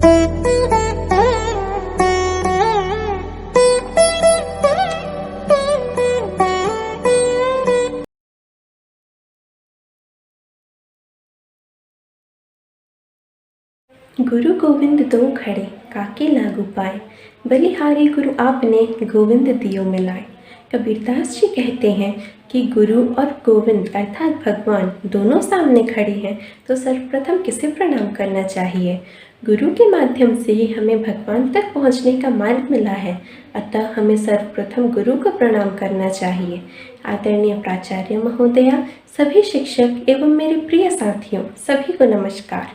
गुरु गोविंद दो खड़े काके लागू पाए, बलिहारी गुरु आपने गोविंद दियो मिलाए। कबीरदास जी कहते हैं कि गुरु और गोविंद अर्थात भगवान दोनों सामने खड़े हैं तो सर्वप्रथम किसे प्रणाम करना चाहिए। गुरु के माध्यम से ही हमें भगवान तक पहुंचने का मार्ग मिला है, अतः हमें सर्वप्रथम गुरु को प्रणाम करना चाहिए। आदरणीय प्राचार्य महोदया, सभी शिक्षक एवं मेरे प्रिय साथियों, सभी को नमस्कार।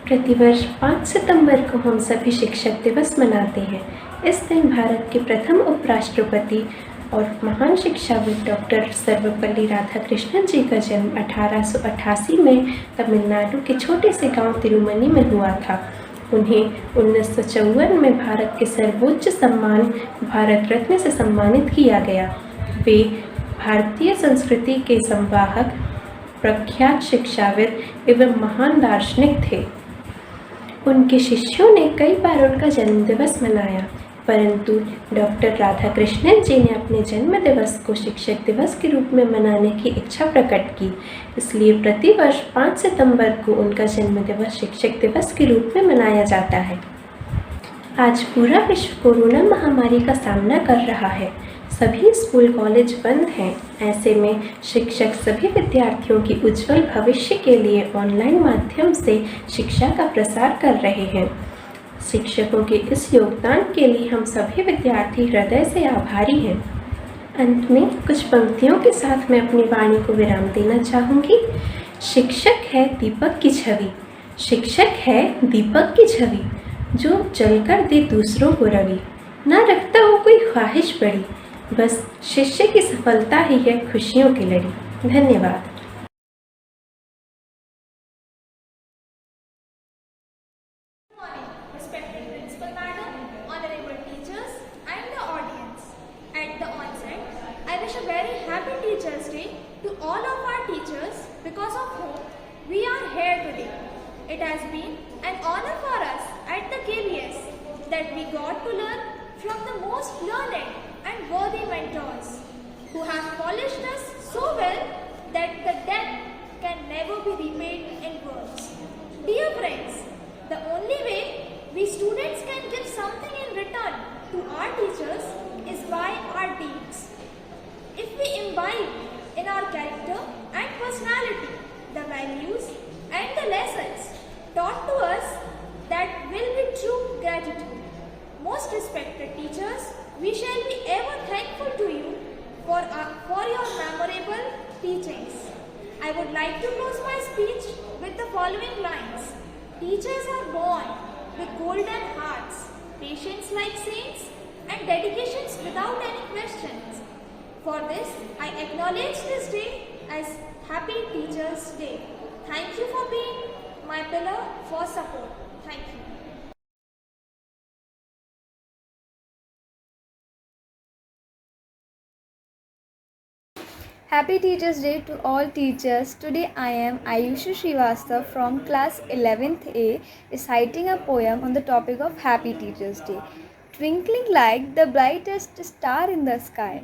प्रतिवर्ष 5 सितंबर को हम सभी शिक्षक दिवस मनाते हैं। इस दिन भारत के प्रथम उपराष्ट्रपति और महान शिक्षाविद डॉक्टर सर्वपल्ली राधाकृष्णन जी का जन्म 1888 में तमिलनाडु के छोटे से गांव तिरुमनी में हुआ था। उन्हें 1954 में भारत के सर्वोच्च सम्मान भारत रत्न से सम्मानित किया गया। वे भारतीय संस्कृति के संवाहक, प्रख्यात शिक्षाविद एवं महान दार्शनिक थे। उनके शिष्यों ने कई बार उनका जन्मदिवस मनाया, परंतु डॉक्टर राधाकृष्णन जी ने अपने जन्म दिवस को शिक्षक दिवस के रूप में मनाने की इच्छा प्रकट की। इसलिए प्रतिवर्ष 5 सितंबर को उनका जन्म दिवस शिक्षक दिवस के रूप में मनाया जाता है। आज पूरा विश्व कोरोना महामारी का सामना कर रहा है। सभी स्कूल कॉलेज बंद हैं। ऐसे में शिक्षक सभी विद्यार्थियों की उज्जवल भविष्य के लिए ऑनलाइन माध्यम से शिक्षा का प्रसार कर रहे हैं। शिक्षकों के इस योगदान के लिए हम सभी विद्यार्थी हृदय से आभारी हैं। अंत में कुछ पंक्तियों के साथ मैं अपनी वाणी को विराम देना चाहूँगी। शिक्षक है दीपक की छवि, शिक्षक है दीपक की छवि, जो जलकर दे दूसरों को रवि। ना रखता हो कोई ख्वाहिश बड़ी, बस शिष्य की सफलता ही है खुशियों की लड़ी। धन्यवाद। Respected Principal Madam, honorable teachers and the audience. At the onset, I wish a very happy Teachers' Day to all of our teachers because of whom we are here today. It has been an honor for us at the KBS that we got to learn from the most learned and worthy mentors who have polished us so well that the debt can never be repaid in words. Dear friends, the only way we students can give something in return to our teachers is by our deeds. If we imbibe in our character and personality the values and the lessons taught to us, that will be true gratitude. Most respected teachers, we shall be ever thankful to you for your memorable teachings. I would like to close my speech with the following lines. Teachers are born with golden hearts, patience like saints, and dedications without any questions. For this, I acknowledge this day as Happy Teachers' Day. Thank you for being my pillar for support. Thank you. Happy Teachers' Day to all teachers. Today I am Ayushi Srivastav from class 11th A reciting a poem on the topic of Happy Teachers' Day. Twinkling like the brightest star in the sky.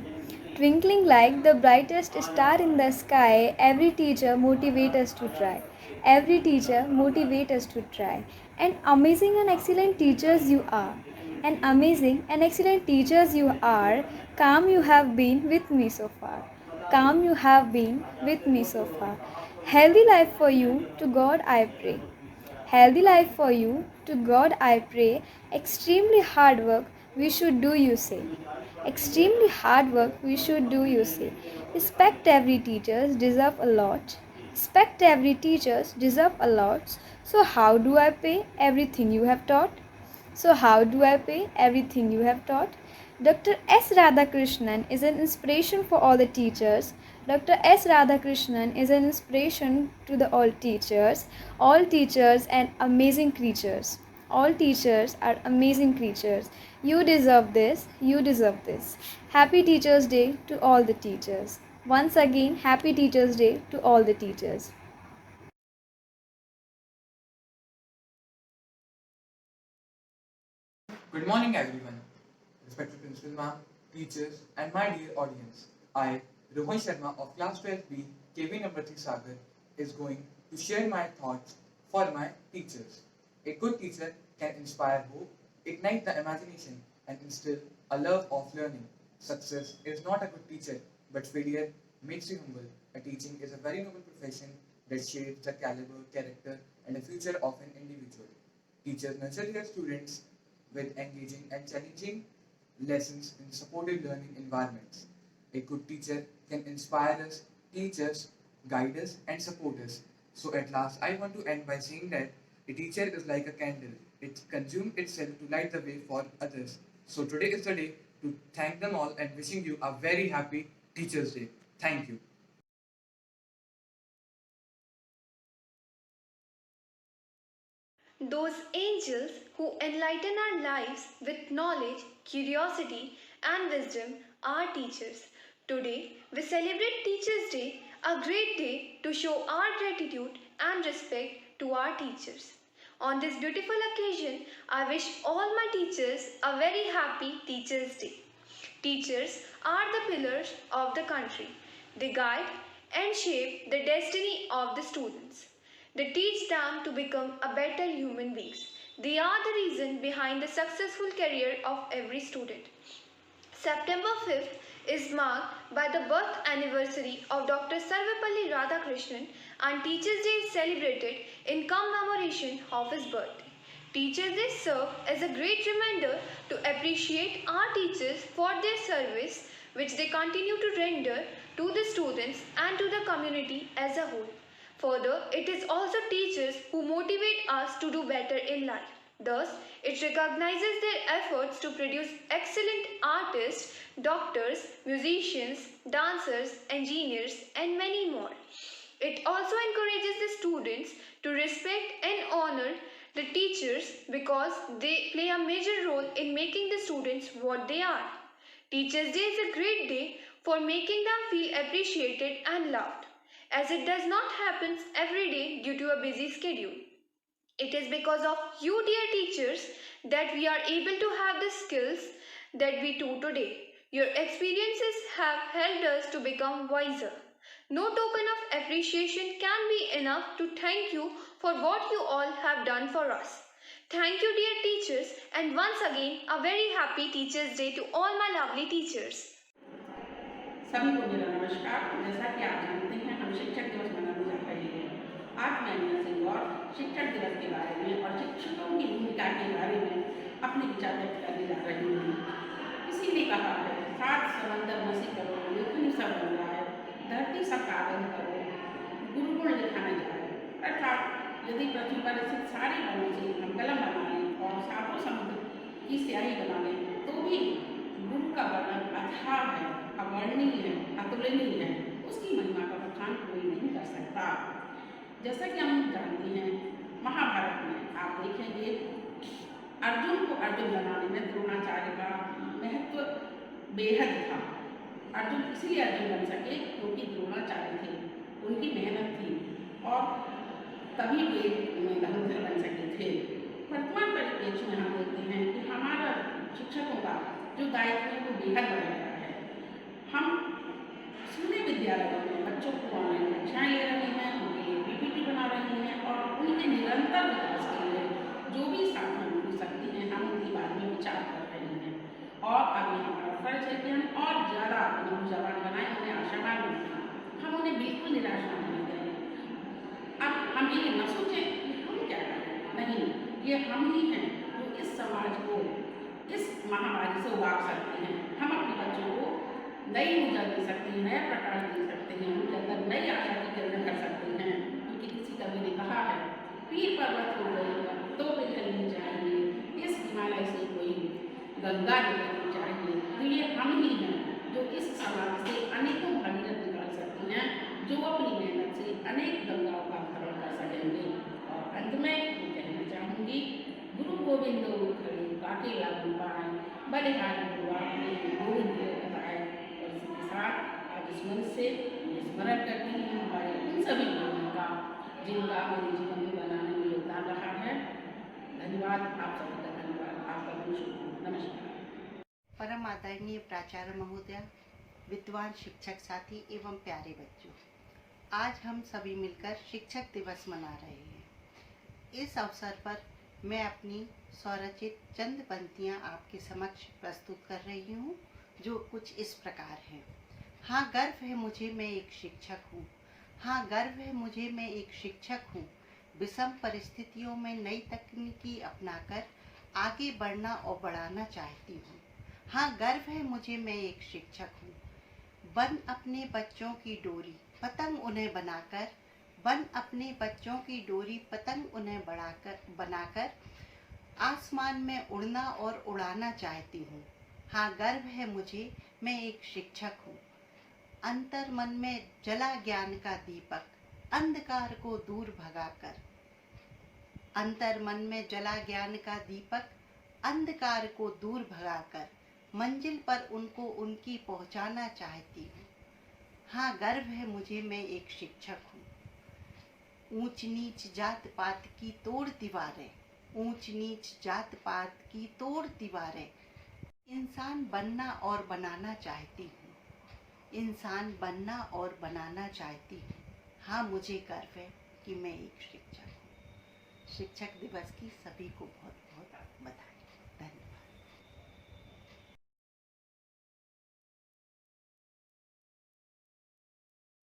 Twinkling like the brightest star in the sky, every teacher motivate us to try. Every teacher motivate us to try. And amazing and excellent teachers you are. And amazing and excellent teachers you are. Calm you have been with me so far. Calm you have been with me so far. Healthy life for you, to God I pray. Healthy life for you, to God I pray. Extremely hard work we should do, you say. Extremely hard work we should do, you say. Respect every teachers deserve a lot. Respect every teachers deserve a lot. So how do I pay everything you have taught? So how do I pay everything you have taught? Dr. S. Radhakrishnan is an inspiration for all the teachers. Dr. S. Radhakrishnan is an inspiration to the all teachers. All teachers and amazing creatures. All teachers are amazing creatures. You deserve this. You deserve this. Happy Teachers' Day to all the teachers. Once again, Happy Teachers' Day to all the teachers. Good morning, everyone. Respected Principal Ma'am, teachers, and my dear audience. I, Rohan Sharma of Class 12B, KV number 3 Sagar, is going to share my thoughts for my teachers. A good teacher can inspire hope, ignite the imagination, and instill a love of learning. Success is not a good teacher, but failure makes you humble. A teaching is a very noble profession that shapes the caliber, character, and the future of an individual. Teachers nurture their students with engaging and challenging lessons in supportive learning environments. A good teacher can inspire us, teach us, guide us, and support us. So, at last, I want to end by saying that a teacher is like a candle. It consumes itself to light the way for others. So, today is the day to thank them all and wishing you a very happy Teachers' Day. Thank you. Those angels who enlighten our lives with knowledge, curiosity, and wisdom are teachers. Today, we celebrate Teachers' Day, a great day to show our gratitude and respect to our teachers. On this beautiful occasion, I wish all my teachers a very happy Teachers' Day. Teachers are the pillars of the country. They guide and shape the destiny of the students. They teach them to become a better human beings. They are the reason behind the successful career of every student. September 5th is marked by the birth anniversary of Dr. Sarvepalli Radhakrishnan, and Teachers' Day is celebrated in commemoration of his birthday. Teachers' Day serve as a great reminder to appreciate our teachers for their service which they continue to render to the students and to the community as a whole. Further, it is also teachers who motivate us to do better in life. Thus, it recognizes their efforts to produce excellent artists, doctors, musicians, dancers, engineers, and many more. It also encourages the students to respect and honor the teachers because they play a major role in making the students what they are. Teachers' Day is a great day for making them feel appreciated and loved, as it does not happen every day due to a busy schedule. It is because of you, dear teachers, that we are able to have the skills that we do today. Your experiences have helped us to become wiser. No token of appreciation can be enough to thank you for what you all have done for us. Thank you, dear teachers, and once again, a very happy Teachers' Day to all my lovely teachers. सभी को मेरा नमस्कार। जैसा कि आप जानते हैं, हम शिक्षक दिवस मनाने जा रहे हैं। आज मैं मीना सिंह और शिक्षक दिवस के बारे में और शिक्षकों की भूमिका के बारे में अपने विचार व्यक्त करने जा रही हूँ। किसी ने कहा है, सात समंदर मसी करो, लेखनी सब बन जाए, धरती सब कागज करो, गुरुकुल लिखा न जाए। अर्थात यदि पृथ्वी पर स्थित सारे बनों से हम कलम बना लें और सातों समुद्र की स्याही बना लें, तो भी गुरु का वर्णन अथाह है, अवर्णनीय है, अतुलनीय है। उसकी महिमा का बखान कोई नहीं कर सकता। जैसा कि हम जानते हैं, महाभारत में आप देखेंगे, अर्जुन को अर्जुन बनाने में द्रोणाचार्य का महत्व बेहद था। अर्जुन इसलिए अर्जुन बन सके क्योंकि द्रोणाचार्य थे, उनकी मेहनत थी और तभी वे धनुर्धर बन सके थे। वर्तमान परिप्रेक्ष्य में हम देखते हैं कि हमारा शिक्षकों का जो दायित्व है वो बेहद बढ़ गया है। हम स्कूली विद्यालयों में बच्चों को ऑनलाइन कक्षाएँ ले रहे हैं, उनके लिए पीपीटी बना रहे हैं और उनके निरंतर विकास के लिए जो भी साधन हो सकती हैं, हम उनके बारे में विचार कर रहे हैं। और अभी हमारा फर्ज है कि हम और ज़्यादा नौजवान बनाएं, उन्हें आशावान बनाएं, हम उन्हें बिल्कुल निराश न होने दें। अब हम ये न सोचें कि हम क्या करें, नहीं, ये हम ही हैं जो इस समाज को इस महामारी से उबार सकते हैं। हम अपने बच्चों को नई ऊर्जा दे सकते हैं, नया प्रकाश दे सकते हैं, उनके अंदर नई आशा की किरण कर सकते हैं। क्योंकि किसी कवि ने कहा है, पीर पर्वत हो गई तो निकलनी चाहिए, इस हिमालय से कोई गंगा निकलनी चाहिए। तो ये हम ही हैं जो इस समाज से अनेकों भागीरथ निकाल सकते हैं, जो अपनी मेहनत से अनेक गंगाओं का अवतरण कर सकेंगे। और अंत में मैं कहना चाहूँगी, गुरु गोविंद खड़े काके लागू पाए, बलिहारी गुरु आपने गोविंद बताए। और इसके साथ आज इस मंच से मैं स्मरण करती हूँ हमारे उन सभी लोगों का जिनका मेरे जीवन में बनाने में योगदान रहा है। धन्यवाद, आप सभी का धन्यवाद। आपका दिन शुभ हो। नमस्कार। परम आदरणीय प्राचार्य महोदया, विद्वान शिक्षक साथी एवं प्यारे बच्चों, आज हम सभी मिलकर शिक्षक दिवस मना रहे हैं। इस अवसर पर मैं अपनी स्वरचित चंद पंक्तियाँ आपके समक्ष प्रस्तुत कर रही हूँ, जो कुछ इस प्रकार हैं। हाँ, गर्व है मुझे, मैं एक शिक्षक हूँ। हाँ, गर्व है मुझे, मैं एक शिक्षक हूँ। विषम परिस्थितियों में नई तकनीकी अपनाकर आगे बढ़ना और बढ़ाना चाहती हूँ। हाँ, गर्व है मुझे, मैं एक शिक्षक हूँ। बन अपने बच्चों की डोरी, पतंग उन्हें बनाकर, बन अपने बच्चों की डोरी, पतंग उन्हें बनाकर आसमान में उड़ना और उड़ाना चाहती हूँ। हाँ, गर्व है मुझे, मैं एक शिक्षक हूँ। अंतर मन में जला ज्ञान का दीपक, अंधकार को दूर भगाकर। अंतर मन में जला ज्ञान का दीपक, अंधकार को दूर भगाकर मंजिल पर उनको उनकी पहुंचाना चाहती हूँ। हाँ, गर्व है मुझे, मैं एक शिक्षक हूँ। ऊंच नीच जात पात की तोड़ दीवारें, ऊंच नीच जात पात की तोड़ दीवारें इंसान बनना और बनाना चाहती हूँ। इंसान बनना और बनाना चाहती हूँ। हाँ, मुझे गर्व है कि मैं एक शिक्षक हूँ। शिक्षक दिवस की सभी को बहुत